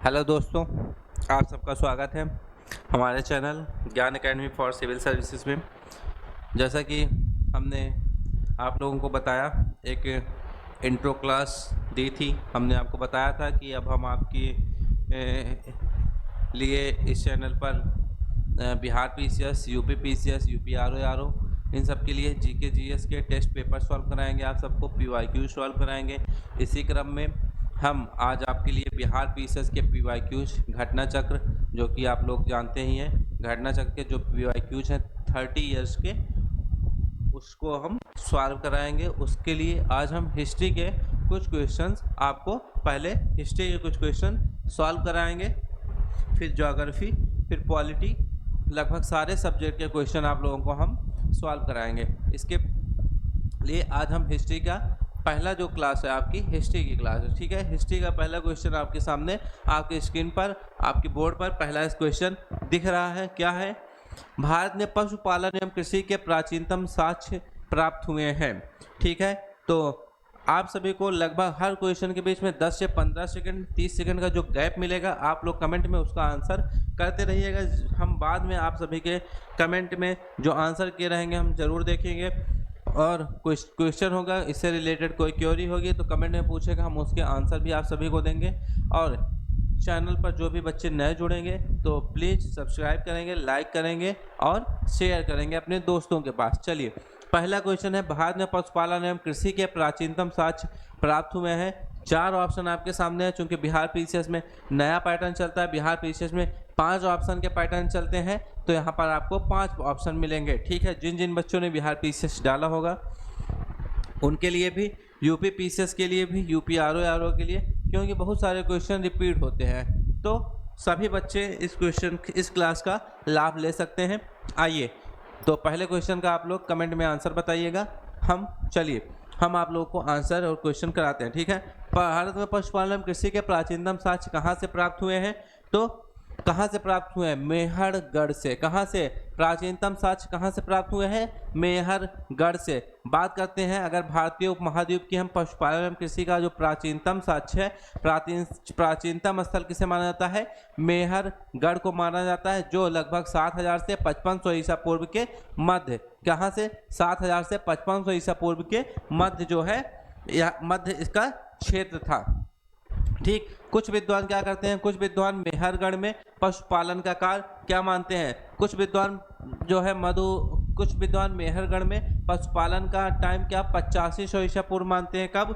Hello दोस्तों, आप सबका स्वागत है हमारे चैनल ज्ञान एकेडमी फॉर सिविल सर्विसेज में। जैसा कि हमने आप लोगों को बताया, एक इंट्रो क्लास दी थी। हमने आपको बताया था कि अब हम आपके लिए इस चैनल पर Bihar PCS, UP PCS, UP RO इन सब के लिए जीके जीएस के टेस्ट पेपर सॉल्व कराएंगे। आप सबको पीवाईक्यू सॉल्व कराएंगे। इसी क्रम में हम आज आपके लिए बिहार पीसीएस के पीवाईक्यूज घटना चक्र, जो कि आप लोग जानते ही हैं, घटना चक्र के जो पीवाईक्यूज हैं 30 इयर्स के, उसको हम सॉल्व कराएंगे। उसके लिए आज हम हिस्ट्री के कुछ क्वेश्चंस आपको पहले हिस्ट्री के कुछ क्वेश्चन सॉल्व कराएंगे, फिर ज्योग्राफी, फिर पॉलिटी, लगभग सारे सब्जेक्ट के क्वेश्चन आप लोगों को हम सॉल्व कराएंगे। इसके लिए आज हम हिस्ट्री का पहला जो क्लास है, आपकी हिस्ट्री की क्लास है, ठीक है। हिस्ट्री का पहला क्वेश्चन आपके सामने, आपकी स्क्रीन पर, आपकी बोर्ड पर पहला क्वेश्चन दिख रहा है। क्या है? भारत में पशुपालन एवं कृषि के प्राचीनतम साक्ष्य प्राप्त हुए हैं, ठीक है। तो आप सभी को लगभग हर क्वेश्चन के बीच में 10 से 15 सेकंड, 30 सेकंड का जो गैप मिलेगा, आप लोग कमेंट में उसका आंसर करते रहिएगा। हम बाद में आप सभी के कमेंट में जो आंसर किए रहेंगे हम जरूर देखेंगे, और क्वेश्चन होगा इससे रिलेटेड, कोई क्वेरी होगी तो कमेंट में पूछेगा, हम उसके आंसर भी आप सभी को देंगे। और चैनल पर जो भी बच्चे नए जुड़ेंगे तो प्लीज़ सब्सक्राइब करेंगे, लाइक करेंगे और शेयर करेंगे अपने दोस्तों के पास। चलिए, पहला क्वेश्चन है, भारत में पशुपालन एवं कृषि के प्राचीनतम साक्ष्य प्राप्त हुए हैं। 4 ऑप्शन आपके सामने है। चूंकि बिहार पीसीएस में नया पैटर्न चलता है, बिहार पीसीएस में 5 ऑप्शन के पैटर्न चलते हैं, तो यहाँ पर आपको 5 ऑप्शन मिलेंगे, ठीक है। जिन जिन बच्चों ने बिहार पीसीएस डाला होगा उनके लिए भी, यूपी पीसीएस के लिए भी, यूपी आरओ के लिए, क्योंकि बहुत सारे क्वेश्चन रिपीट होते हैं, तो सभी बच्चे इस क्लास का लाभ ले सकते हैं। आइए, तो पहले क्वेश्चन का आप लोग कमेंट में आंसर बताइएगा। हम आप लोगों को आंसर और क्वेश्चन कराते हैं, ठीक है। भारत में पशुपालन कृषि के प्राचीनतम साक्ष्य कहाँ से प्राप्त हुए हैं? तो कहाँ से प्राप्त हुए हैं? मेहरगढ़ से। कहाँ से? प्राचीनतम साक्ष्य कहाँ से प्राप्त हुए हैं? मेहरगढ़ से। बात करते हैं अगर भारतीय उपमहाद्वीप की हम पशुपालन एवं कृषि का जो प्राचीनतम साक्ष्य है, प्राचीनतम स्थल किसे माना जाता है? मेहरगढ़ को माना जाता है, जो लगभग 7000 से 5500 ईसा पूर्व के मध्य, कहाँ से? 7000 से 5500 ईसा पूर्व के मध्य जो है, यह मध्य इसका क्षेत्र था, ठीक। कुछ विद्वान क्या करते हैं? कुछ विद्वान मेहरगढ़ में पशुपालन का कार्य क्या मानते हैं? कुछ विद्वान जो है कुछ विद्वान मेहरगढ़ में पशुपालन का टाइम क्या 8500 ईसा पूर्व मानते हैं। कब?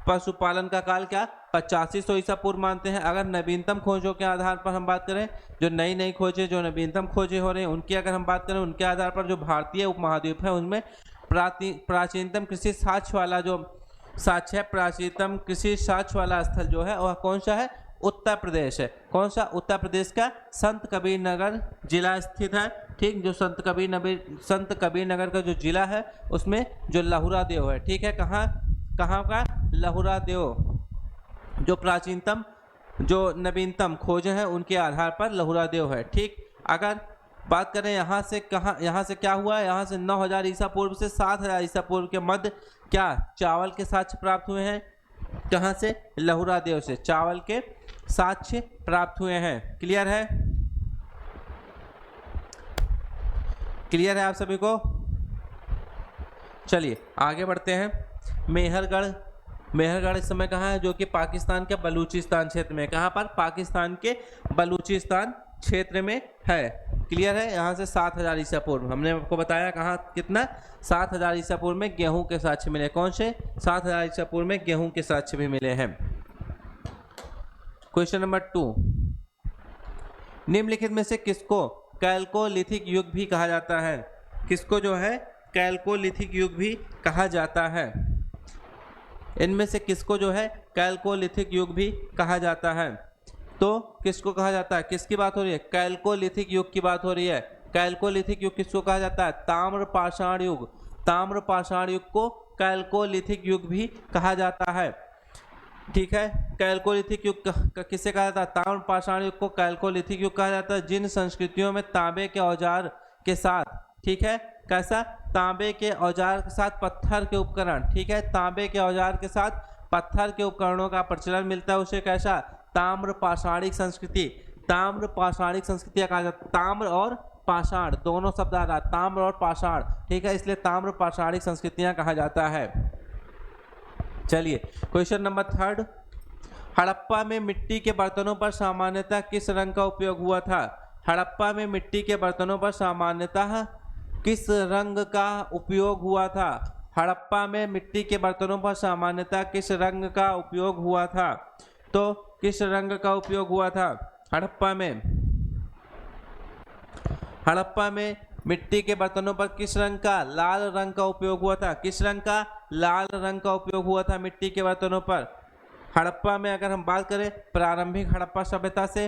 पशुपालन का काल क्या 8500 ईसा पूर्व मानते हैं। अगर नवीनतम खोजों के आधार पर हम बात करें, जो नई खोजें, जो नवीनतम खोजें हो रही हैं, उनकी अगर हम बात करें, उनके आधार पर जो भारतीय उपमहाद्वीप है उनमें प्राचीनतम कृषि साक्ष्य वाला जो साक्ष्य है, प्राचीनतम कृषि साक्ष्य वाला स्थल जो है वह कौन सा है? उत्तर प्रदेश है। कौन सा? उत्तर प्रदेश का संत कबीर नगर जिला स्थित है, ठीक। जो संत कबीर नगर का जो जिला है उसमें जो लहुरा देव है, ठीक है। कहाँ का? लहुरा देव। जो प्राचीनतम, जो नवीनतम खोजें हैं उनके आधार पर लहुरा देव है, ठीक। अगर बात करें यहाँ से क्या हुआ? यहाँ से 9000 ईसा पूर्व से 7000 ईसा पूर्व के मध्य क्या चावल के साक्ष्य प्राप्त हुए हैं? कहाँ से? लहुरा देव से चावल के साक्ष्य प्राप्त हुए हैं। क्लियर है? क्लियर है आप सभी को? चलिए आगे बढ़ते हैं। मेहरगढ़ इस समय कहाँ है? जो कि पाकिस्तान के बलूचिस्तान क्षेत्र में। कहाँ पर? पाकिस्तान के बलूचिस्तान क्षेत्र में है। क्लियर है? यहाँ से 7000 ईसा पूर्व हमने आपको बताया, कहाँ कितना? 7000 ईसा पूर्व में गेहूं के साक्ष्य मिले। कौन से? 7000 ईसा पूर्व में गेहूं के साक्ष्य भी मिले हैं। क्वेश्चन नंबर 2, निम्नलिखित में से किसको कैल्कोलिथिक युग भी कहा जाता है? किसको जो है कैल्कोलिथिक युग भी कहा जाता है? इनमें से किसको जो है कैल्कोलिथिक युग भी कहा जाता है? तो किसको कहा जाता है? किसकी बात हो रही है? कैल्कोलिथिक युग की बात हो रही है। कैल्कोलिथिक युग किसको कहा जाता है? ताम्रपाषाण युग। ताम्रपाषाण युग को कैल्कोलिथिक युग भी कहा जाता है, ठीक है। कैल्कोलिथिक युग किसे कहा जाता है? ताम्रपाषाण युग को कैल्कोलिथिक युग कहा जाता है। जिन संस्कृतियों में तांबे के औजार के साथ, ठीक है, कैसा? तांबे के औजार के साथ पत्थर के उपकरण, ठीक है, तांबे के औजार के साथ पत्थर के उपकरणों का प्रचलन मिलता है, उसे कैसा? ताम्र पाषाणिक संस्कृति, ताम्र पाषाणिक संस्कृतियां कहा जाता है। ताम्र और पाषाण दोनों शब्द आ रहा है, ताम्र और पाषाण, ठीक है, इसलिए ताम्र पाषाणिक संस्कृतियां कहा जाता है। चलिए क्वेश्चन नंबर 3, हड़प्पा में मिट्टी के बर्तनों पर सामान्यतः किस रंग का उपयोग हुआ था? हड़प्पा में मिट्टी के बर्तनों पर सामान्यतः किस रंग का उपयोग हुआ था? हड़प्पा में मिट्टी के बर्तनों पर सामान्यतः किस रंग का उपयोग हुआ था? तो किस रंग का उपयोग हुआ था हड़प्पा में? हड़प्पा में मिट्टी के बर्तनों पर किस रंग का? लाल रंग का उपयोग हुआ था। किस रंग का? लाल रंग का उपयोग हुआ था मिट्टी के बर्तनों पर। हड़प्पा में अगर हम बात करें प्रारंभिक हड़प्पा सभ्यता से,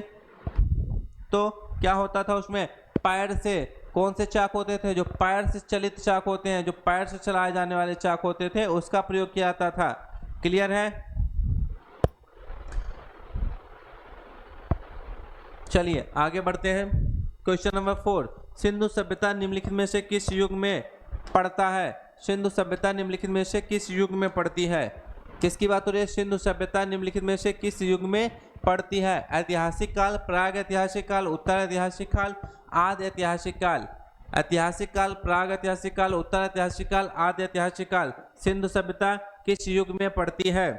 तो क्या होता था उसमें? पैर से, कौन से चाक होते थे? जो पैर से चलित चाक होते हैं, जो पैर से चलाए जाने वाले चाक होते थे, उसका प्रयोग किया जाता था। क्लियर है? चलिए आगे बढ़ते हैं। क्वेश्चन नंबर 4, सिंधु सभ्यता निम्नलिखित में से किस युग में पड़ता है? सिंधु सभ्यता निम्नलिखित में से किस युग में पड़ती है? किसकी बात हो रही है? सिंधु सभ्यता निम्नलिखित में से किस युग में पड़ती है? ऐतिहासिक काल, प्राग ऐतिहासिक काल, उत्तर ऐतिहासिक काल, आदि ऐतिहासिक काल। ऐतिहासिक काल, प्राग ऐतिहासिक काल, उत्तर ऐतिहासिक काल, आदि ऐतिहासिक काल। सिंधु सभ्यता किस युग में पड़ती है?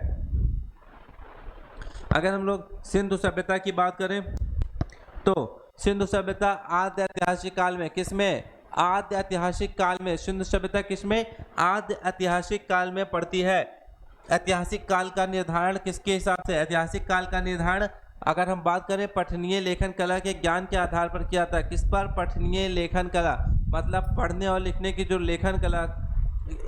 अगर हम लोग सिंधु सभ्यता की बात करें तो सिंधु सभ्यता आद्य ऐतिहासिक काल में, किसमें? आद्य ऐतिहासिक काल में। सिंधु सभ्यता किसमें? आद्य ऐतिहासिक काल में पड़ती है। ऐतिहासिक काल का निर्धारण किसके हिसाब से? ऐतिहासिक काल का निर्धारण अगर हम बात करें पठनीय लेखन कला के ज्ञान के आधार पर किया था। किस पर? पठनीय लेखन कला, मतलब पढ़ने और लिखने की जो लेखन कला,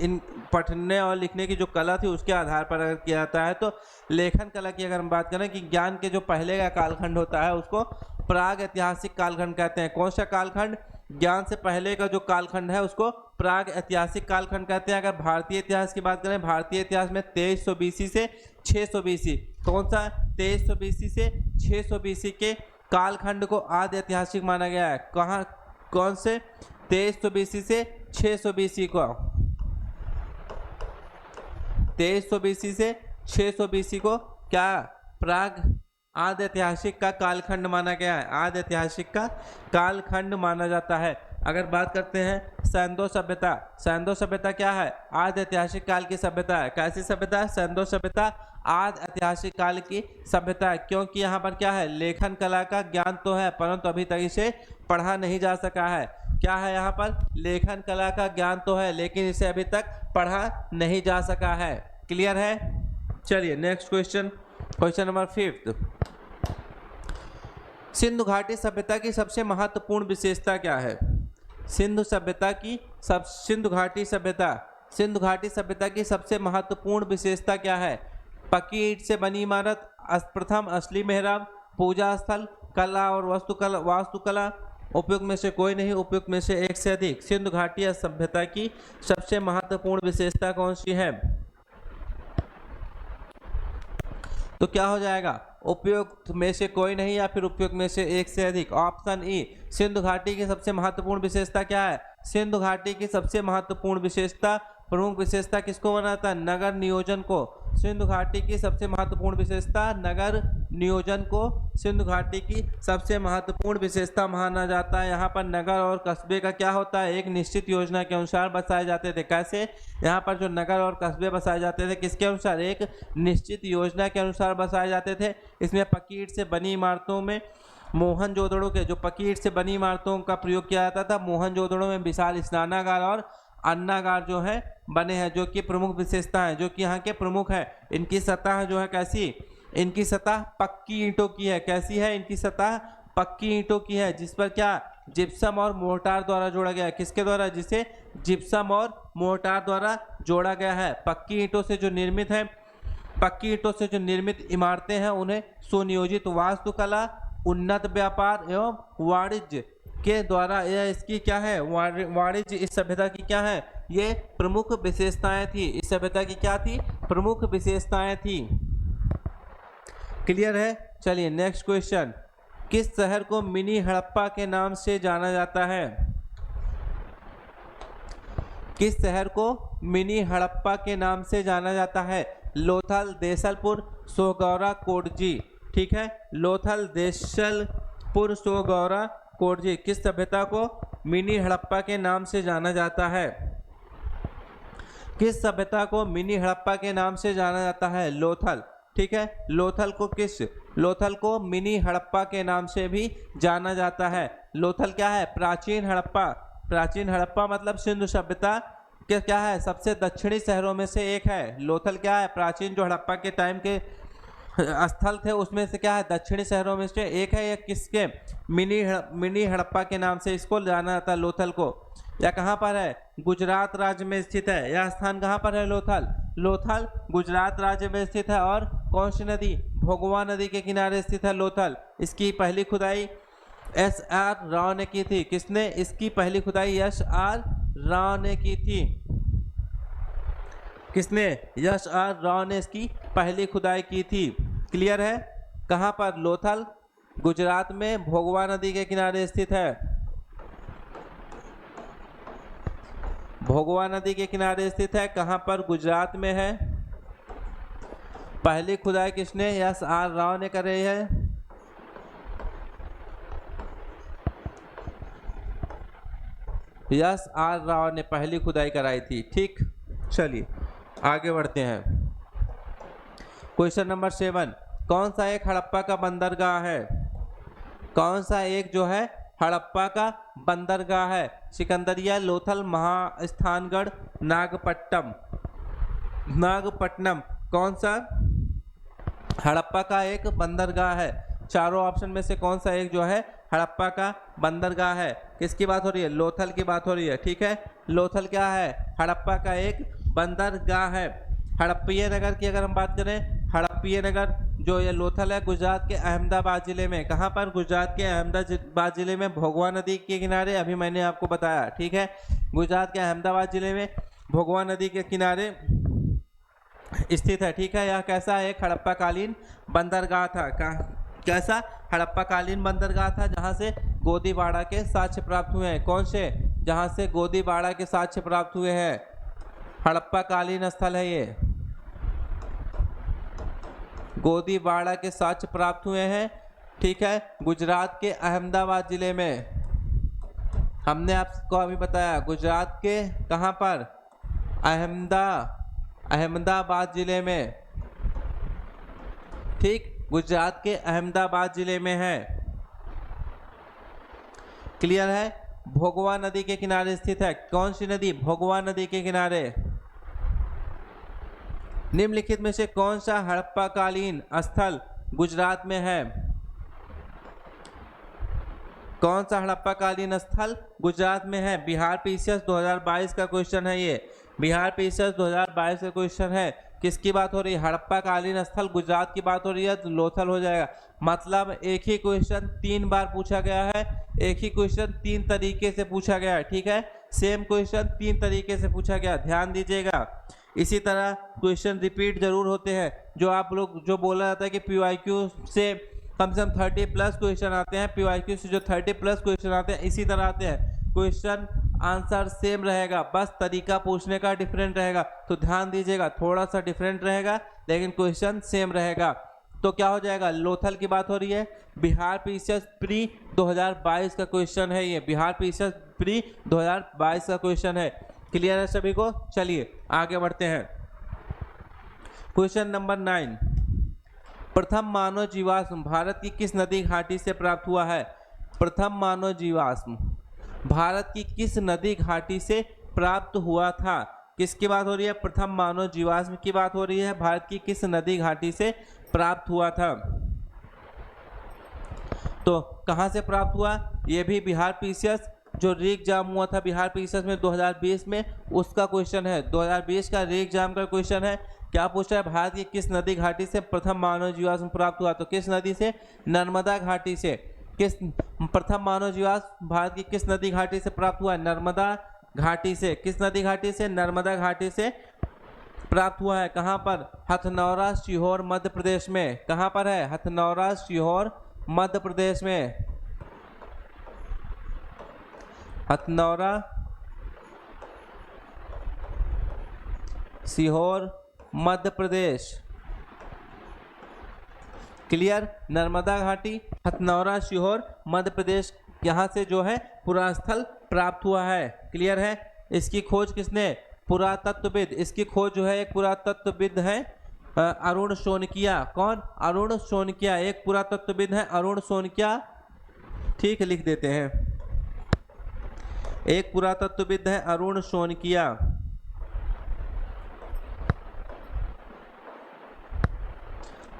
इन पढ़ने और लिखने की जो कला थी उसके आधार पर अगर किया जाता है तो लेखन कला की अगर हम बात करें कि ज्ञान के जो पहले का कालखंड होता है उसको प्राग ऐतिहासिक कालखंड कहते हैं। कौन सा कालखंड? ज्ञान से पहले का जो कालखंड है उसको प्राग ऐतिहासिक कालखंड कहते हैं। अगर भारतीय इतिहास की बात करें, भारतीय इतिहास में 2300 BC से 600 BC, कौन सा? 2300 BC से 600 BC के कालखंड को आद्य ऐतिहासिक माना गया है। कहाँ? कौन से? 2300 BC से 600 BC को, 2300 BC से 600 BC को क्या? प्राग आद्य ऐतिहासिक का कालखंड माना गया है। आद्य ऐतिहासिक का कालखंड माना जाता है। अगर बात करते हैं सैंधो सभ्यता, सैंधो सभ्यता क्या है? आद्य ऐतिहासिक काल की सभ्यता है। कैसी सभ्यता है? सैंधो सभ्यता आद्य ऐतिहासिक काल की सभ्यता है, क्योंकि यहाँ पर क्या है? लेखन कला का ज्ञान तो है परंतु अभी तक इसे पढ़ा नहीं जा सका है। क्या है यहाँ पर? लेखन कला का ज्ञान तो है लेकिन इसे अभी तक पढ़ा नहीं जा सका है। क्लियर है? चलिए next question, question number 5, Sindhu घाटी सभ्यता की सबसे महत्वपूर्ण विशेषता क्या है? सिंधु सभ्यता की सिंधु घाटी सभ्यता की सबसे महत्वपूर्ण विशेषता क्या है? पक्की ईंट से बनी इमारत, प्रथम असली मेहराब, पूजा स्थल, कला और वास्तुकला, उपयुक्त में से कोई नहीं, उपयुक्त में से एक से अधिक। सिंधु घाटी सभ्यता की सबसे महत्वपूर्ण विशेषता कौन सी है? तो क्या हो जाएगा? उपयुक्त में से कोई नहीं या फिर उपयुक्त में से एक से अधिक। Option E. सिंधु घाटी की सबसे महत्वपूर्ण विशेषता क्या है? सिंधु घाटी की सबसे महत्वपूर्ण विशेषता, प्रमुख विशेषता किसको बनाता है? नगर नियोजन को। सिंधु घाटी की सबसे महत्वपूर्ण विशेषता नगर नियोजन को सिंधु घाटी की सबसे महत्वपूर्ण विशेषता माना जाता है। यहाँ पर नगर और कस्बे का क्या होता है? एक निश्चित योजना के अनुसार बसाए जाते थे। कैसे? यहाँ पर जो नगर और कस्बे बसाए जाते थे किसके अनुसार? एक निश्चित योजना के अनुसार बसाए जाते थे। इसमें पक्की ईंट से बनी इमारतों में मोहनजोदड़ो के, जो पक्की ईंट से बनी इमारतों का प्रयोग किया जाता था। मोहनजोदड़ो में विशाल स्नानागार और अन्नागार जो है बने हैं, जो कि प्रमुख विशेषता है, जो कि यहाँ के प्रमुख है। इनकी सतह जो है कैसी? इनकी सतह पक्की ईंटों की है। कैसी है? इनकी सतह पक्की ईंटों की है, जिस पर क्या? जिप्सम और मोर्टार द्वारा जोड़ा गया है। किसके द्वारा? जिसे जिप्सम और मोर्टार द्वारा जोड़ा गया है। पक्की ईंटों से जो निर्मित है, पक्की ईंटों से जो निर्मित इमारतें हैं उन्हें सुनियोजित वास्तुकला, उन्नत व्यापार एवं वाणिज्य के द्वारा, यह इसकी क्या है? वाणिज्य इस सभ्यता की क्या है? ये प्रमुख विशेषताएं थी। इस सभ्यता की क्या थी? प्रमुख विशेषताएं थी। क्लियर है? चलिए नेक्स्ट क्वेश्चन, किस शहर को मिनी हड़प्पा के नाम से जाना जाता है? किस शहर को मिनी हड़प्पा के नाम से जाना जाता है? लोथल, देसलपुर, सोगौरा, कोटजी। ठीक है। लोथल, देशल, पुरसोगौरा, कोरजी किस सभ्यता को मिनी हड़प्पा के नाम से जाना जाता है? किस सभ्यता को मिनी हड़प्पा के नाम से जाना जाता है? लोथल, ठीक है। लोथल को मिनी हड़प्पा के नाम से भी जाना जाता है। लोथल क्या है? प्राचीन हड़प्पा। प्राचीन हड़प्पा मतलब सिंधु सभ्यता के क्या है, सबसे दक्षिणी शहरों में से एक है। लोथल क्या है? प्राचीन जो हड़प्पा के टाइम के स्थल थे उसमें से क्या है, दक्षिणी शहरों में से एक है। ये किसके? मिनी हड़प्पा के नाम से इसको जाना जाता है, लोथल को। या कहाँ पर है? गुजरात राज्य में स्थित है। यह स्थान कहाँ पर है? लोथल। लोथल गुजरात राज्य में स्थित है। और कौन सी नदी? भोगवा नदी के किनारे स्थित है लोथल। इसकी पहली खुदाई SR राव ने की थी। किसने? इसकी पहली खुदाई SR राव ने की थी। किसने? SR राव ने इसकी पहली खुदाई की थी। क्लियर है? कहाँ पर? लोथल गुजरात में भोगवा नदी के किनारे स्थित है। भोगवा नदी के किनारे स्थित है। कहाँ पर? गुजरात में है। पहली खुदाई किसने? SR राव ने करे है। SR राव ने पहली खुदाई कराई थी। ठीक, चलिए आगे बढ़ते हैं। क्वेश्चन नंबर 7, कौन सा एक हड़प्पा का बंदरगाह है? कौन सा एक जो है हड़प्पा का बंदरगाह है? सिकंदरिया, लोथल, महास्थानगढ़, नागपट्टनम। नागपट्टनम कौन सा हड़प्पा का एक बंदरगाह है? चारों ऑप्शन में से कौन सा एक जो है हड़प्पा का बंदरगाह है? किसकी बात हो रही है? लोथल की बात हो रही है। ठीक है, लोथल क्या है? हड़प्पा का एक बंदरगाह है। हड़प्पीय नगर की अगर हम बात करें, हड़प्पीय नगर जो ये लोथल है गुजरात के अहमदाबाद जिले में। कहाँ पर? गुजरात के अहमदाबाद जिले में, भोगवा नदी के किनारे। अभी मैंने आपको बताया, ठीक है। गुजरात के अहमदाबाद जिले में भोगवा नदी के किनारे स्थित है। ठीक है, यह कैसा एक हड़प्पा कालीन बंदरगाह था? कैसा हड़प्पा कालीन बंदरगाह था? जहाँ से गोदीबाड़ा के साक्ष्य प्राप्त हुए हैं। कौन से? जहाँ से गोदीबाड़ा के साक्ष्य प्राप्त हुए हैं। हड़प्पा कालीन स्थल है ये। गोदीबाड़ा के साक्ष्य प्राप्त हुए हैं। ठीक है, गुजरात के अहमदाबाद जिले में। हमने आपको अभी बताया गुजरात के कहाँ पर? अहमदाबाद जिले में। ठीक, गुजरात के अहमदाबाद जिले में है। क्लियर है? भोगवा नदी के किनारे स्थित है। कौन सी नदी? भोगवा नदी के किनारे। निम्नलिखित में से कौन सा हड़प्पा कालीन स्थल गुजरात में है? कौन सा हड़प्पा कालीन स्थल गुजरात में है? बिहार PCS 2022 का क्वेश्चन है ये। बिहार PCS 2022 का क्वेश्चन है। किसकी बात हो रही है? हड़प्पा कालीन स्थल गुजरात की बात हो रही है, तो लोथल हो जाएगा। मतलब एक ही क्वेश्चन 3 बार पूछा गया है। एक ही क्वेश्चन 3 तरीके से पूछा गया है। ठीक है, सेम क्वेश्चन 3 तरीके से पूछा गया, ध्यान दीजिएगा। इसी तरह क्वेश्चन रिपीट जरूर होते हैं। जो आप लोग जो बोला जाता है कि PYQ से कम 30+ क्वेश्चन आते हैं, PYQ से जो 30+ क्वेश्चन आते हैं इसी तरह आते हैं। क्वेश्चन आंसर सेम रहेगा, बस तरीका पूछने का डिफरेंट रहेगा। तो ध्यान दीजिएगा, थोड़ा सा डिफरेंट रहेगा लेकिन क्वेश्चन सेम रहेगा। तो क्या हो जाएगा? लोथल की बात हो रही है। बिहार PCS प्री 2022 का क्वेश्चन है ये। बिहार PCS प्री 2022 का क्वेश्चन है। क्लियर है सभी को? चलिए आगे बढ़ते हैं। क्वेश्चन नंबर 9, प्रथम मानव जीवाश्म भारत की किस नदी घाटी से प्राप्त हुआ है? प्रथम मानव जीवाश्म भारत की किस नदी घाटी से प्राप्त हुआ था? किसकी बात हो रही है? प्रथम मानव जीवाश्म की बात हो रही है। भारत की किस नदी घाटी से प्राप्त हुआ था? तो कहां से प्राप्त हुआ? यह भी बिहार PCS जो री एग्जाम हुआ था बिहार PCS में 2020 में, उसका क्वेश्चन है। 2020 का री एग्जाम का क्वेश्चन है। क्या पूछा है? भारत की किस नदी घाटी से प्रथम मानव जीवाश्म प्राप्त हुआ? तो किस नदी से? नर्मदा घाटी से। किस प्रथम मानव जीवाश्म भारत की किस नदी घाटी से प्राप्त हुआ है? नर्मदा घाटी से। किस नदी घाटी से? नर्मदा घाटी से प्राप्त हुआ है। कहां पर? हथनौरा, सीहोर, मध्य प्रदेश में। कहां पर है? हथनौरा, सीहोर, मध्य प्रदेश में। हथनौरा, सीहोर, मध्य प्रदेश। क्लियर। नर्मदा घाटी, हथनौरा, सीहोर, मध्य प्रदेश, यहाँ से जो है पुरास्थल प्राप्त हुआ है। क्लियर है। इसकी खोज किसने? पुरातत्वविद। इसकी खोज जो है एक पुरातत्वविद है अरुण शोनकिया। कौन? अरुण शोनकिया, एक पुरातत्वविद है अरुण शोनकिया। ठीक है, लिख देते हैं, एक पुरातत्वविद है अरुण शोनकिया।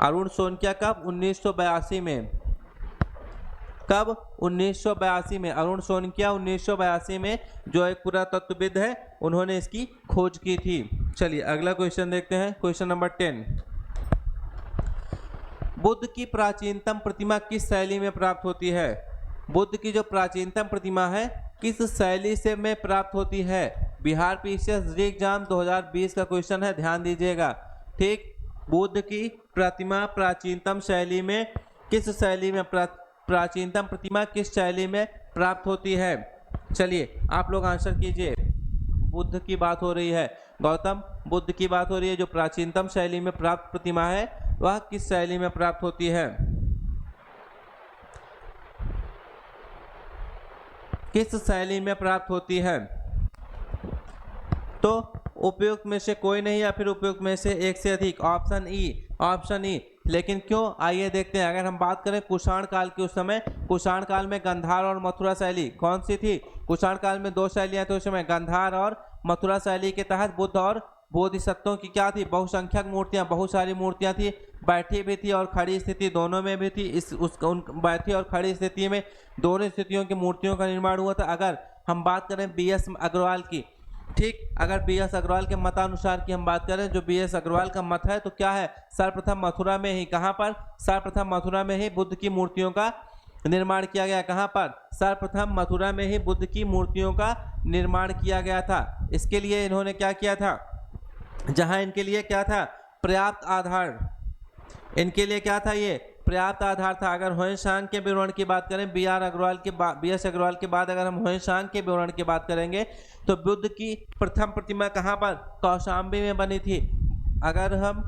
अरुण शोनकिया कब? 1982 में। कब? 1982 में। अरुण शोनकिया 1982 में जो एक पुरातत्वविद है उन्होंने इसकी खोज की थी। चलिए अगला क्वेश्चन देखते हैं, क्वेश्चन नंबर 10। बुद्ध की प्राचीनतम प्रतिमा किस शैली में प्राप्त होती है? बुद्ध की जो प्राचीनतम प्रतिमा है किस शैली से में प्राप्त होती है? बिहार पीसीएस एग्जाम 2020 का क्वेश्चन है, ध्यान दीजिएगा। ठीक, बुद्ध की प्रतिमा प्राचीनतम शैली में, किस शैली में प्राचीनतम प्रतिमा किस शैली में प्राप्त होती है? चलिए आप लोग आंसर कीजिए। बुद्ध की बात हो रही है, गौतम बुद्ध की बात हो रही है। जो प्राचीनतम शैली में प्राप्त प्रतिमा है वह किस शैली में प्राप्त होती है? किस शैली में प्राप्त होती है? तो उपयुक्त में से कोई नहीं या फिर उपयुक्त में से एक से अधिक। Option E, option E. लेकिन क्यों? आइए देखते हैं। अगर हम बात करें कुषाण काल की, उस समय कुषाण काल में गांधार और मथुरा शैली कौन सी थी? कुषाण काल में दो शैलियां थी उस समय, गांधार और मथुरा शैली के तहत बुद्ध और बोधिसत्वों की क्या थी? बहुसंख्यक मूर्तियां, बहुत सारी मूर्तियां थी, बैठी भी थी और खड़ी स्थिति दोनों में भी थी। बैठी और खड़ी स्थिति में दोनों स्थितियों की मूर्तियों का निर्माण हुआ था। अगर हम बात करें बी.एस. अग्रवाल की, ठीक, अगर बी.एस. अग्रवाल के मतानुसार की हम बात करें, जो बी.एस. अग्रवाल का मत है, तो क्या है? सर्वप्रथम मथुरा में ही, कहां पर? सर्वप्रथम मथुरा में ही बुद्ध की मूर्तियों का निर्माण किया गया। कहां पर? सर्वप्रथम मथुरा में ही बुद्ध की मूर्तियों का निर्माण किया गया था। इसके लिए इन्होंने क्या किया था? जहां इनके लिए क्या था? पर्याप्त आधार, इनके लिए क्या था? ये पर्याप्त आधार था। अगर ह्वेनसांग के विवरण की बात करें, बी.एस. अग्रवाल के बाद अगर हम ह्वेनसांग के विवरण की बात करेंगे तो बुद्ध की प्रथम प्रतिमा कहां पर? कौशाम्बी में बनी थी। अगर हम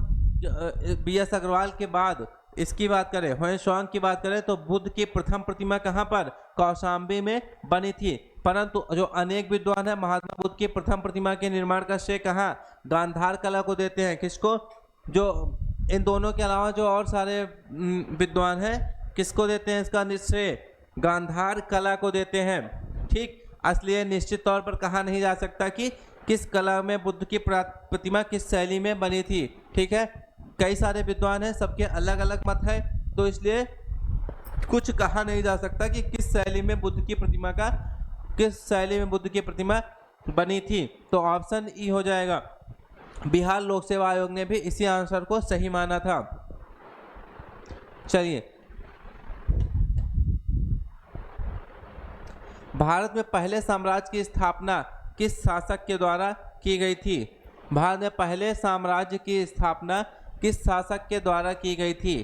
बी.एस. अग्रवाल के बाद इसकी बात करें, ह्वेनसांग की बात करें, तो बुद्ध की प्रथम प्रतिमा कहां पर? कौशाम्बी में बनी थी। परंतु जो अनेक विद्वान है महात्मा बुद्ध की प्रथम प्रतिमा के निर्माण का श्रेय कहां? गांधार कला को देते हैं। किसको? जो इन दोनों के अलावा जो और सारे विद्वान हैं, किसको देते हैं इसका श्रेय? गांधार कला को देते हैं। ठीक, इसलिए निश्चित तौर पर कहा नहीं जा सकता कि किस कला में बुद्ध की प्रतिमा किस शैली में बनी थी। ठीक है, कई सारे विद्वान हैं, सबके अलग अलग मत है, तो इसलिए कुछ कहा नहीं जा सकता कि किस शैली में बुद्ध की प्रतिमा बनी थी। तो ऑप्शन ई हो जाएगा। बिहार लोक सेवा आयोग ने भी इसी आंसर को सही माना था। चलिए, भारत में पहले साम्राज्य की स्थापना किस शासक के द्वारा की गई थी? भारत में पहले साम्राज्य की स्थापना किस शासक के द्वारा की गई थी?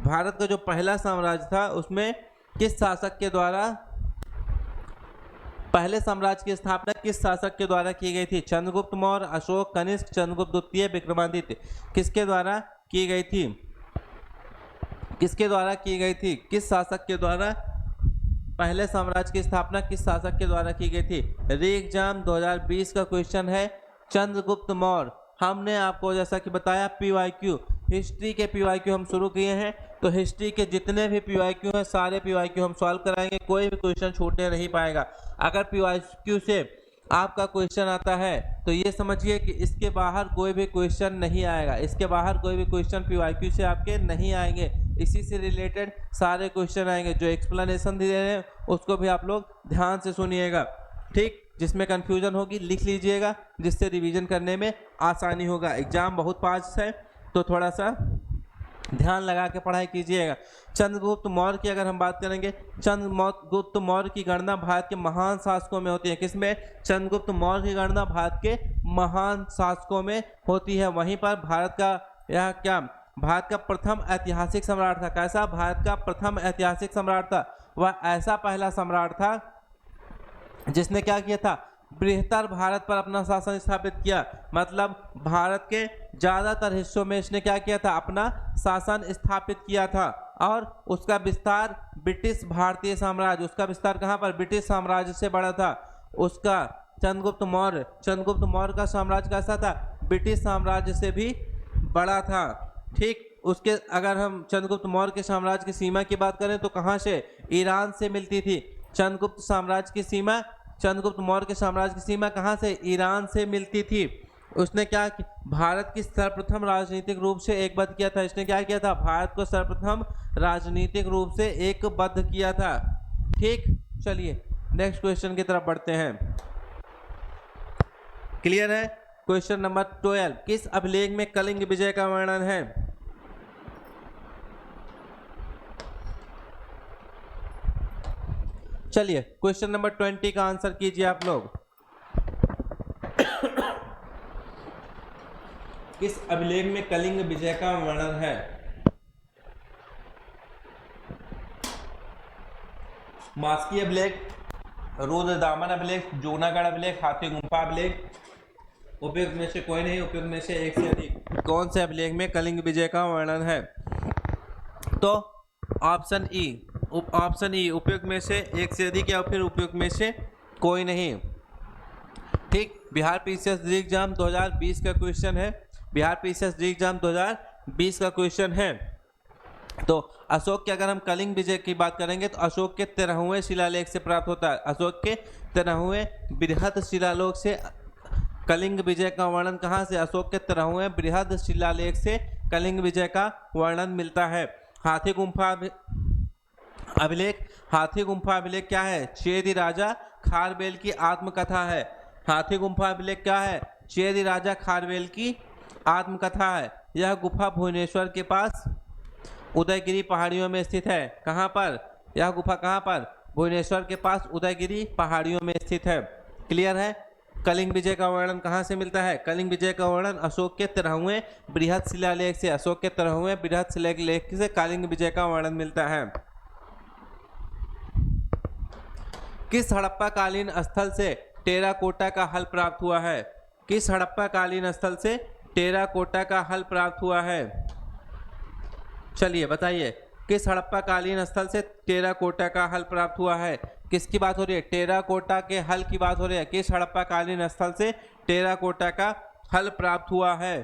भारत का जो पहला साम्राज्य था उसमें किस शासक के द्वारा, पहले साम्राज्य की स्थापना किस शासक के द्वारा की गई थी? चंद्रगुप्त मौर्य, अशोक, कनिष्क, चंद्रगुप्त द्वितीय, विक्रमादित्य। किसके द्वारा की गई थी? किसके द्वारा की गई थी? किस शासक के द्वारा पहले साम्राज्य की स्थापना किस शासक के द्वारा की गई थी? री एग्जाम 2020 का क्वेश्चन है, चंद्रगुप्त मौर्य। हमने आपको जैसा कि बताया पीवाईक्यू, हिस्ट्री के पीवाईक्यू हम शुरू किए हैं, तो हिस्ट्री के जितने भी पीवाईक्यू हैं सारे पीवाईक्यू हम सॉल्व कराएंगे, कोई भी क्वेश्चन छूटने नहीं पाएगा। अगर पीवाईक्यू से आपका क्वेश्चन आता है तो ये समझिए कि इसके बाहर कोई भी क्वेश्चन नहीं आएगा, इसके बाहर कोई भी क्वेश्चन पीवाईक्यू से आपके नहीं आएंगे। इसी से रिलेटेड सारे क्वेश्चन आएंगे। जो एक्सप्लेनेशन दे रहे हैं उसको भी आप लोग ध्यान से सुनिएगा। ठीक, जिसमें कंफ्यूजन होगी लिख लीजिएगा, जिससे रिवीजन करने में आसानी होगा। एग्जाम बहुत पास है तो थोड़ा सा ध्यान लगा के पढ़ाई कीजिएगा। चंद्रगुप्त मौर्य की अगर हम बात करेंगे, चंद्रगुप्त मौर्य की गणना भारत के महान शासकों में होती है। किसमें? चंद्रगुप्त मौर्य की गणना भारत के महान शासकों में होती है। वहीं पर भारत का प्रथम ऐतिहासिक सम्राट था। कैसा? भारत का प्रथम ऐतिहासिक सम्राट था। वह ऐसा पहला सम्राट था जिसने क्या किया था? बृहत्तर भारत पर अपना शासन स्थापित किया, मतलब भारत के ज्यादातर हिस्सों में इसने क्या किया था, अपना शासन स्थापित किया था। और उसका विस्तार ब्रिटिश भारतीय साम्राज्य, उसका विस्तार कहां पर, ब्रिटिश साम्राज्य से बड़ा था। उसका चंद्रगुप्त मौर्य का साम्राज्य कैसा था, ब्रिटिश साम्राज्य से भी बड़ा था। ठीक, उसके अगर हम चंद्रगुप्त मौर्य के साम्राज्य की सीमा की बात करें तो कहां से, ईरान से मिलती थी। चंद्रगुप्त मौर्य के साम्राज्य की सीमा कहां से, ईरान से मिलती थी। उसने क्या, भारत की सर्वप्रथम राजनीतिक रूप से एकबद्ध किया था। इसने क्या किया था, भारत को सर्वप्रथम राजनीतिक रूप से एकबद्ध किया था। ठीक, चलिए नेक्स्ट क्वेश्चन की तरफ बढ़ते हैं। क्लियर है। क्वेश्चन नंबर 12, किस अभिलेख में कलिंग विजय का वर्णन है। चलिए क्वेश्चन नंबर 20 का आंसर कीजिए आप लोग। किस अभिलेख में कलिंग विजय का वर्णन है। मास्की अभिलेख, रुद्रदामन अभिलेख, जूनागढ़ अभिलेख, हाथी गुम्फा अभिलेख। उपयुक्त में से कोई नहीं, उपयुक्त में से एक से अधिक। कौन से अभिलेख में कलिंग विजय का वर्णन है। तो ऑप्शन ई उपयुक्त में से एक से अधिक या फिर उपयुक्त में से कोई नहीं। ठीक, बिहार पीसीएस एग्जाम 2020 का क्वेश्चन है। बिहार पीसीएस एग्जाम 2020 का क्वेश्चन है। तो अशोक के अगर हम कलिंग विजय की बात करेंगे तो अशोक के 13वें शिलालेख से प्राप्त होता है। अशोक के 13वें बृहद शिलालेख से कलिंग विजय का वर्णन कहाँ से, अशोक के 13वें बृहद शिलालेख से कलिंग विजय का वर्णन मिलता है। हाथी गुम्फा अभिलेख क्या है, चेदी राजा खारवेल की आत्मकथा है। हाथी गुम्फा अभिलेख क्या है, चेदी राजा खारवेल की आत्मकथा है। यह गुफा भुवनेश्वर के पास उदयगिरी पहाड़ियों में स्थित है। कहाँ पर, यह गुफा कहाँ पर, भुवनेश्वर के पास उदयगिरी पहाड़ियों में स्थित है। क्लियर है। कलिंग विजय का वर्णन कहाँ से मिलता है, कलिंग विजय का वर्णन अशोक के 13वें बृहद शिलालेख से, अशोक के 13वें बृहद शिलालेख से कलिंग विजय का वर्णन मिलता है। किस हड़प्पा कालीन स्थल से टेराकोटा का हल प्राप्त हुआ है। किस हड़प्पा कालीन स्थल से टेराकोटा का हल प्राप्त हुआ है। चलिए बताइए, किस हड़प्पा कालीन स्थल से टेराकोटा का हल प्राप्त हुआ है। किसकी बात हो रही है, टेराकोटा के हल की बात हो रही है। किस हड़प्पा कालीन स्थल से टेराकोटा का हल प्राप्त हुआ है।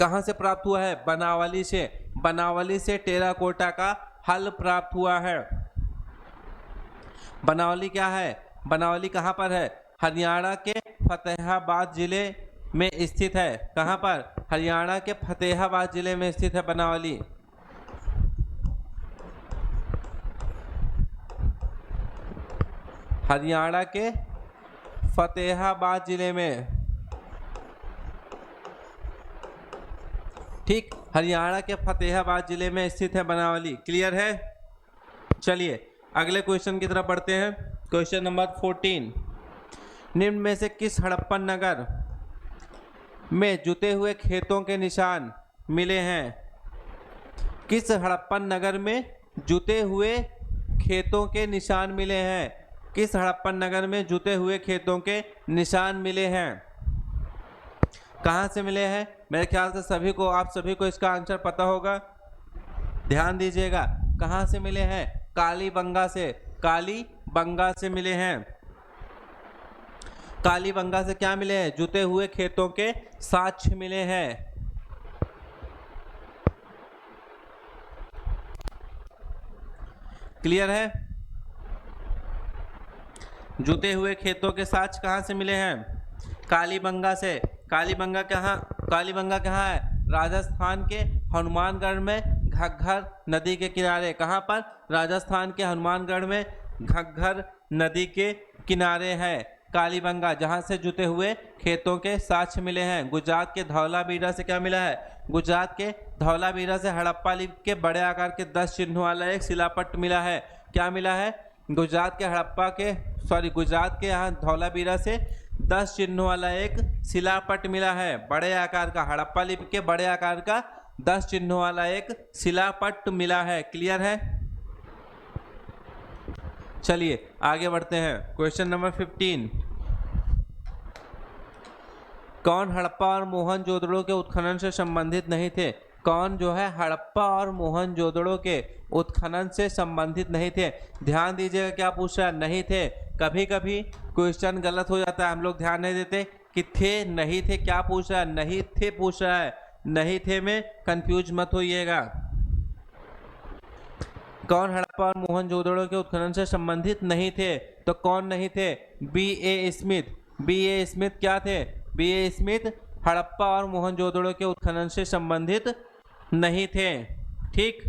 कहां से प्राप्त हुआ है, बनावली से। बनावली से टेराकोटा का हल प्राप्त हुआ है। बनावली क्या है, बनावली कहां पर है, हरियाणा के फतेहाबाद जिले में स्थित है। कहां पर, हरियाणा के फतेहाबाद जिले में स्थित है बनावली। हरियाणा के फतेहाबाद जिले में। ठीक, हरियाणा के फतेहाबाद जिले में स्थित है बनावली। क्लियर है। चलिए अगले क्वेश्चन की तरफ बढ़ते हैं। क्वेश्चन नंबर 14, निम्न में से किस हड़प्पन नगर में जुते हुए खेतों के निशान मिले हैं। किस हड़प्पन नगर में जुते हुए खेतों के निशान मिले हैं। किस हड़प्पन नगर में जुते हुए खेतों के निशान मिले हैं। कहां से मिले हैं, मेरे ख्याल से आप सभी को इसका आंसर पता होगा। ध्यान दीजिएगा, कहां से मिले हैं, कालीबंगा से। कालीबंगा से मिले हैं। कालीबंगा से क्या मिले हैं, जुते हुए खेतों के साक्ष्य मिले हैं। क्लियर है। जुते हुए खेतों के साक्ष्य कहां से मिले हैं, कालीबंगा से। कालीबंगा कहाँ है, राजस्थान के हनुमानगढ़ में घग्गर नदी के किनारे। कहां पर, राजस्थान के हनुमानगढ़ में घग्गर नदी के किनारे है कालीबंगा, जहां से जुते हुए खेतों के साक्ष्य मिले हैं। गुजरात के धौलावीरा से क्या मिला है, गुजरात के धौलावीरा से हड़प्पा लिपि के बड़े आकार के 10 चिन्हों वाला एक शिलापट्ट मिला है। क्या मिला है, गुजरात के यहाँ धौलावीरा से 10 चिन्हों वाला एक शिलापट्ट मिला है। बड़े आकार का, हड़प्पा लिपि के बड़े आकार का 10 चिन्हों वाला एक शिलापट्ट मिला है। क्लियर है। चलिए आगे बढ़ते हैं। क्वेश्चन नंबर 15, कौन हड़प्पा और मोहनजोदड़ो के उत्खनन से संबंधित नहीं थे? कौन जो है हड़प्पा और मोहनजोदड़ो के उत्खनन से संबंधित नहीं थे? ध्यान दीजिएगा क्या पूछ रहा है, नहीं थे। कभी कभी क्वेश्चन गलत हो जाता है, हम लोग ध्यान नहीं देते कि थे नहीं थे, क्या पूछ रहा है, नहीं थे पूछ रहा है, नहीं थे में कंफ्यूज मत होइएगा। कौन हड़प्पा और मोहनजोदड़ो के उत्खनन से संबंधित नहीं थे? तो कौन नहीं थे? B.A. स्मिथ। B.A. स्मिथ क्या थे? B.A. स्मिथ हड़प्पा और मोहनजोदड़ो के उत्खनन से संबंधित नहीं थे। ठीक,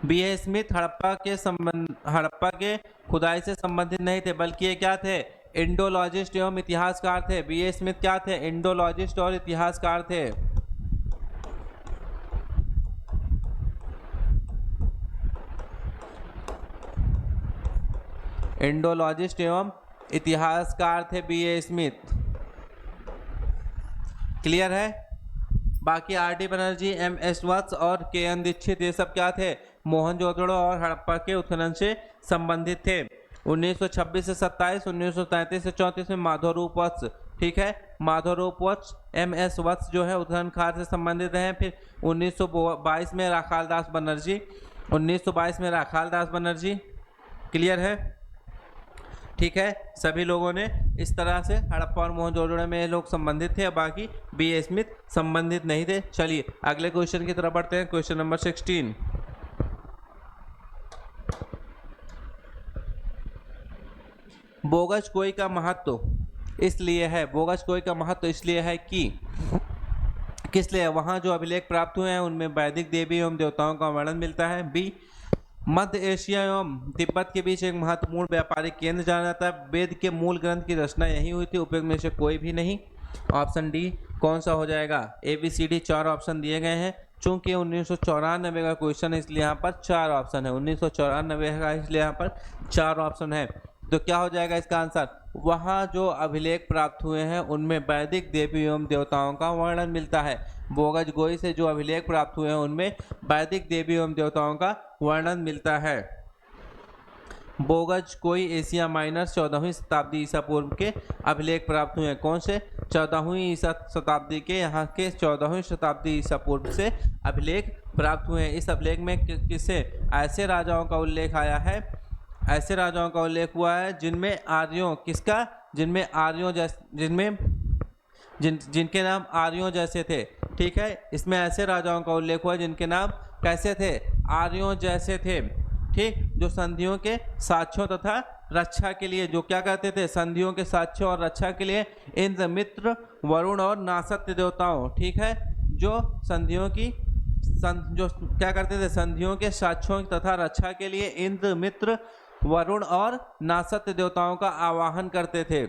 B.A. स्मिथ हड़प्पा के खुदाई से संबंधित नहीं थे, बल्कि ये क्या थे? इंडोलॉजिस्ट एवं इतिहासकार थे। B.A. स्मिथ क्या थे? इंडोलॉजिस्ट और इतिहासकार थे। इंडोलॉजिस्ट एवं इतिहासकार थे B.A. स्मिथ। क्लियर है? बाकी R.D. बनर्जी, M.S. वत्स और K.N. दीक्षित ये सब क्या थे? मोहनजोदड़ो और हड़प्पा के उत्खनन से संबंधित थे। 1926 से 27, 1933 से 34 में माधवरूप वत्स। ठीक है, माधवरूप वत्स, M.S. वत्स जो है उत्खनन कार्य से संबंधित हैं। फिर 1922 में राखाल दास बनर्जी, 1922 में राखाल दास बनर्जी। क्लियर है? ठीक है, सभी लोगों ने इस तरह से हड़प्पा और मोहनजोदड़ो में लोग संबंधित थे, बाकी B.A. स्मिथ संबंधित नहीं थे। चलिए अगले क्वेश्चन की तरफ बढ़ते हैं। Question number 16। बोगस कोई का महत्व इसलिए है, बोगस कोई का महत्व इसलिए है कि किस लिए? वहाँ जो अभिलेख प्राप्त हुए हैं उनमें वैदिक देवी एवं देवताओं का वर्णन मिलता है। B, मध्य एशिया एवं तिब्बत के बीच एक महत्वपूर्ण व्यापारिक केंद्र जाना जाता है। वेद के मूल ग्रंथ की रचना यही हुई थी। उपयुक्त में से कोई भी नहीं। ऑप्शन डी कौन सा हो जाएगा? ABCD 4 ऑप्शन दिए गए हैं। चूंकि 1994 का क्वेश्चन है इसलिए यहाँ पर 4 ऑप्शन है। 1994 का इसलिए यहाँ पर 4 ऑप्शन है। तो क्या हो जाएगा इसका आंसर? वहाँ जो अभिलेख प्राप्त हुए हैं उनमें वैदिक देवी एवं देवताओं का वर्णन मिलता है। बोगस गोई से जो अभिलेख प्राप्त हुए हैं उनमें वैदिक देवी एवं देवताओं का वर्णन मिलता है। बोगस कोई एशिया माइनर 14वीं शताब्दी ईसा पूर्व के अभिलेख प्राप्त हुए हैं। कौन से? 14वीं ईसा शताब्दी के, यहाँ के 14वीं शताब्दी ईसा पूर्व से अभिलेख प्राप्त हुए हैं। इस अभिलेख में किसे ऐसे राजाओं का उल्लेख आया है, ऐसे राजाओं का उल्लेख हुआ है जिनमें आर्यों, किसका? जिनमें आर्यों जिनके नाम आर्यों जैसे थे। ठीक है, इसमें ऐसे राजाओं का उल्लेख हुआ जिनके नाम कैसे थे? आर्यों जैसे थे। ठीक, जो संधियों के साक्ष्यों तथा रक्षा के लिए जो क्या कहते थे? संधियों के साक्ष्यों और रक्षा के लिए इंद्र, मित्र, वरुण और नासत्य देवताओं। ठीक है, जो संधियों की जो क्या करते थे? संधियों के साक्ष्यों तथा रक्षा के लिए इंद्र, मित्र, वरुण और नासत्य देवताओं का आवाहन करते थे।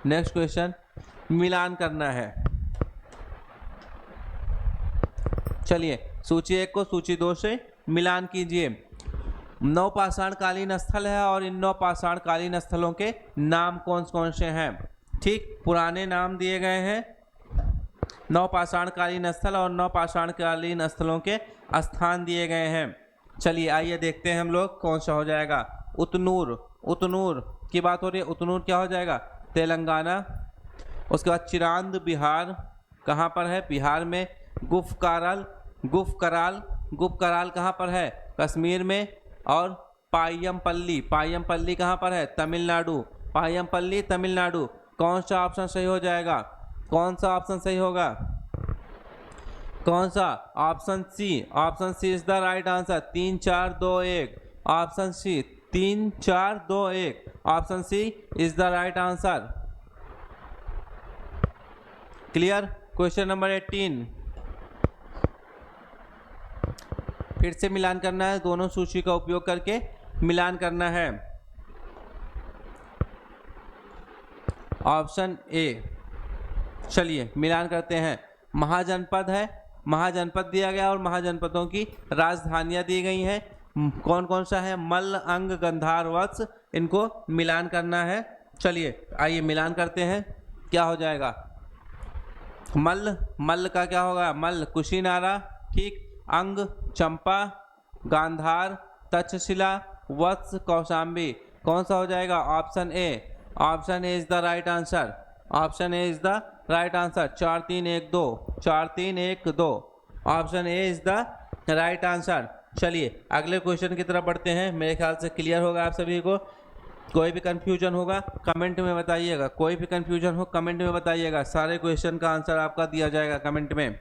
नेक्स्ट क्वेश्चन, मिलान करना है। चलिए सूची 1 को सूची 2 से मिलान कीजिए। 9 पाषाणकालीन स्थल है और इन 9 पाषाणकालीन स्थलों के नाम कौन कौन से हैं? ठीक, पुराने नाम दिए गए हैं। 9 पाषाणकालीन स्थल और 9 पाषाणकालीन स्थलों के स्थान दिए गए हैं। चलिए आइए देखते हैं हम लोग कौन सा हो जाएगा। उतनूर, उतनूर की बात हो रही है। उतनूर क्या हो जाएगा? तेलंगाना। उसके बाद चिरांद बिहार, कहाँ पर है? बिहार में। गुफकाराल, गुफकराल, गुफकराल कहाँ पर है? कश्मीर में। और पायमपल्ली, पायमपल्ली कहाँ पर है? तमिलनाडु। पायमपल्ली तमिलनाडु। कौन सा ऑप्शन सही हो जाएगा? कौन सा ऑप्शन सही होगा? कौन सा? Option C, option C is the right answer. 3 4 2 1, option C 3 4 2 1, option C is the right answer. Clear? Question number 18 फिर से मिलान करना है, दोनों सूची का उपयोग करके मिलान करना है। ऑप्शन ए, चलिए मिलान करते हैं। महाजनपद है, महाजनपद दिया गया और महाजनपदों की राजधानियां दी गई हैं। कौन कौन सा है? मल्ल, अंग, गंधार, वत्स। इनको मिलान करना है। चलिए आइए मिलान करते हैं। क्या हो जाएगा? मल्ल, मल्ल का क्या होगा? मल्ल कुशीनारा। ठीक, अंग चंपा, गांधार तक्षशिला, वत्स कौशाम्बी। कौन सा हो जाएगा? Option A, option A is the right answer. Option A is the right answer. 4 3 1 2, 4 3 1 2, option A is the right answer. चलिए अगले क्वेश्चन की तरफ बढ़ते हैं। मेरे ख्याल से क्लियर होगा आप सभी को। कोई भी कंफ्यूजन होगा कमेंट में बताइएगा, कोई भी कंफ्यूजन हो कमेंट में बताइएगा, सारे क्वेश्चन का आंसर आपका दिया जाएगा कमेंट में।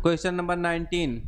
क्वेश्चन नंबर 19,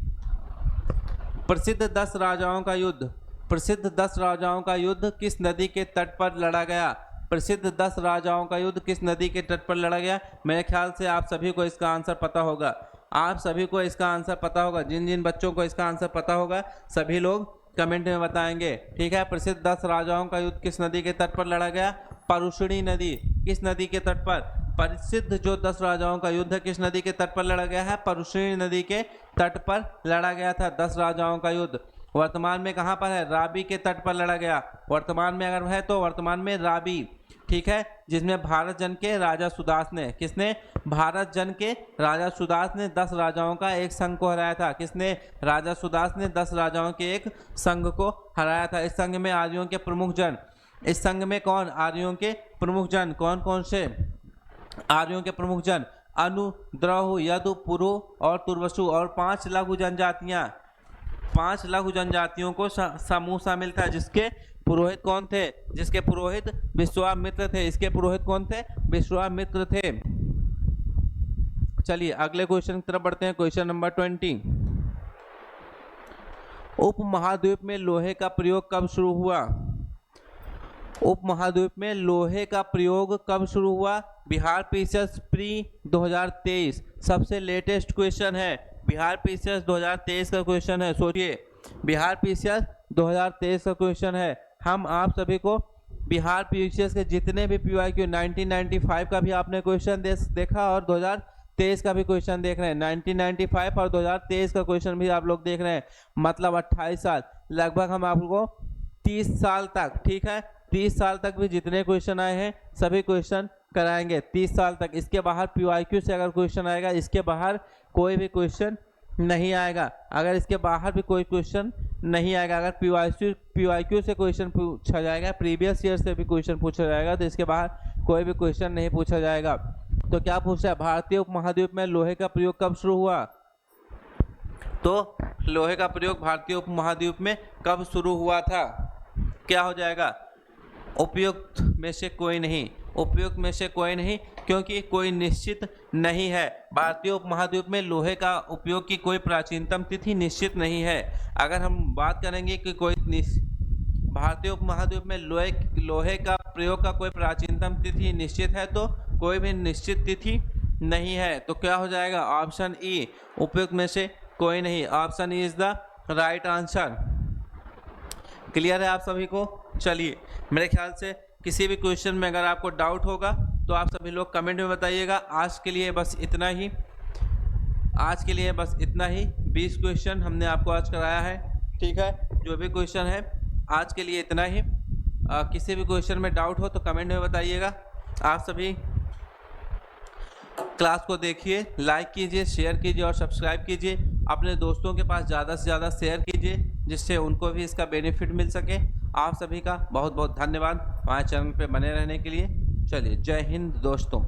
प्रसिद्ध 10 राजाओं का युद्ध, प्रसिद्ध 10 राजाओं का युद्ध किस नदी के तट पर लड़ा गया? प्रसिद्ध 10 राजाओं का युद्ध किस नदी के तट पर लड़ा गया? मेरे ख्याल से आप सभी को इसका आंसर पता होगा, आप सभी को इसका आंसर पता होगा। जिन जिन बच्चों को इसका आंसर पता होगा सभी लोग कमेंट में बताएंगे, ठीक है। प्रसिद्ध 10 राजाओं का युद्ध किस नदी के तट पर लड़ा गया? परुष्णी नदी। किस नदी के तट पर? प्रसिद्ध जो 10 राजाओं का युद्ध है किस नदी के तट पर लड़ा गया है? परुष्णी नदी के तट पर लड़ा गया था 10 राजाओं का युद्ध। वर्तमान में कहाँ पर है? रावी के तट पर लड़ा गया। वर्तमान में अगर है तो वर्तमान में रावी, ठीक है, जिसमें भारत जन के राजा सुदास ने, किसने? भारत जन के राजा सुदास ने 10 राजाओं का एक संघ को हराया था। किसने? राजा सुदास ने 10 राजाओं के एक संघ को हराया था। इस संघ में आर्यों के प्रमुख जन, इस संघ में कौन? आर्यों के प्रमुख जन कौन कौन से? आर्यों के प्रमुख जन अनु, द्रहु, यदु, पुरु और तुर्वसु और 5 लघु जनजातियां, 5 लघु जनजातियों को समूह शामिल था, जिसके पुरोहित कौन थे? जिसके पुरोहित विश्वामित्र थे। इसके पुरोहित कौन थे? विश्वामित्र थे। चलिए अगले क्वेश्चन की तरफ बढ़ते हैं। क्वेश्चन नंबर 20, उपमहाद्वीप में लोहे का प्रयोग कब शुरू हुआ? उपमहाद्वीप में लोहे का प्रयोग कब शुरू हुआ? बिहार पीसीएस प्री 2023 सबसे लेटेस्ट क्वेश्चन है। बिहार पीसीएस 2023 का क्वेश्चन है। सोचिए, बिहार पीसीएस 2023 का क्वेश्चन है। हम आप सभी को बिहार पीसीएस के जितने भी पीवाईक्यू 1995 का भी आपने क्वेश्चन देखा और 2023 का भी क्वेश्चन देख रहे हैं। 1995 और 2023 का क्वेश्चन भी आप लोग देख रहे हैं, मतलब 28 साल, लगभग हम आपको 30 साल तक, ठीक है, 30 साल तक भी जितने क्वेश्चन आए हैं सभी क्वेश्चन कराएंगे 30 साल तक। इसके बाहर पीवाईक्यू से अगर क्वेश्चन आएगा, इसके बाहर कोई भी क्वेश्चन नहीं आएगा। अगर इसके बाहर भी कोई क्वेश्चन नहीं आएगा, अगर पीवाईक्यू से क्वेश्चन पूछा जाएगा, प्रीवियस ईयर से भी क्वेश्चन पूछा जाएगा, तो इसके बाहर कोई भी क्वेश्चन नहीं पूछा जाएगा। तो क्या पूछा है? भारतीय उपमहाद्वीप में लोहे का प्रयोग कब शुरू हुआ? तो लोहे का प्रयोग भारतीय उपमहाद्वीप में कब शुरू हुआ था? क्या हो जाएगा? उपयुक्त में से कोई नहीं, उपयुक्त में से कोई नहीं, क्योंकि कोई निश्चित नहीं है। भारतीय उपमहाद्वीप में लोहे का उपयोग की कोई प्राचीनतम तिथि निश्चित नहीं है। अगर हम बात करेंगे कि कोई भारतीय उपमहाद्वीप में लोहे का प्रयोग का कोई प्राचीनतम तिथि निश्चित है, तो कोई भी निश्चित तिथि नहीं है। तो क्या हो जाएगा? ऑप्शन ई, उपयुक्त में से कोई नहीं, option E is the right answer. Clear है आप सभी को? चलिए, मेरे ख्याल से किसी भी क्वेश्चन में अगर आपको डाउट होगा तो आप सभी लोग कमेंट में बताइएगा। आज के लिए बस इतना ही, आज के लिए बस इतना ही। 20 क्वेश्चन हमने आपको आज कराया है, ठीक है। जो भी क्वेश्चन है आज के लिए इतना ही। किसी भी क्वेश्चन में डाउट हो तो कमेंट में बताइएगा। आप सभी क्लास को देखिए, लाइक कीजिए, शेयर कीजिए और सब्सक्राइब कीजिए। अपने दोस्तों के पास ज़्यादा से ज़्यादा शेयर कीजिए, जिससे उनको भी इसका बेनिफिट मिल सके। आप सभी का बहुत बहुत धन्यवाद हमारे चैनल पे बने रहने के लिए। चलिए, जय हिंद दोस्तों।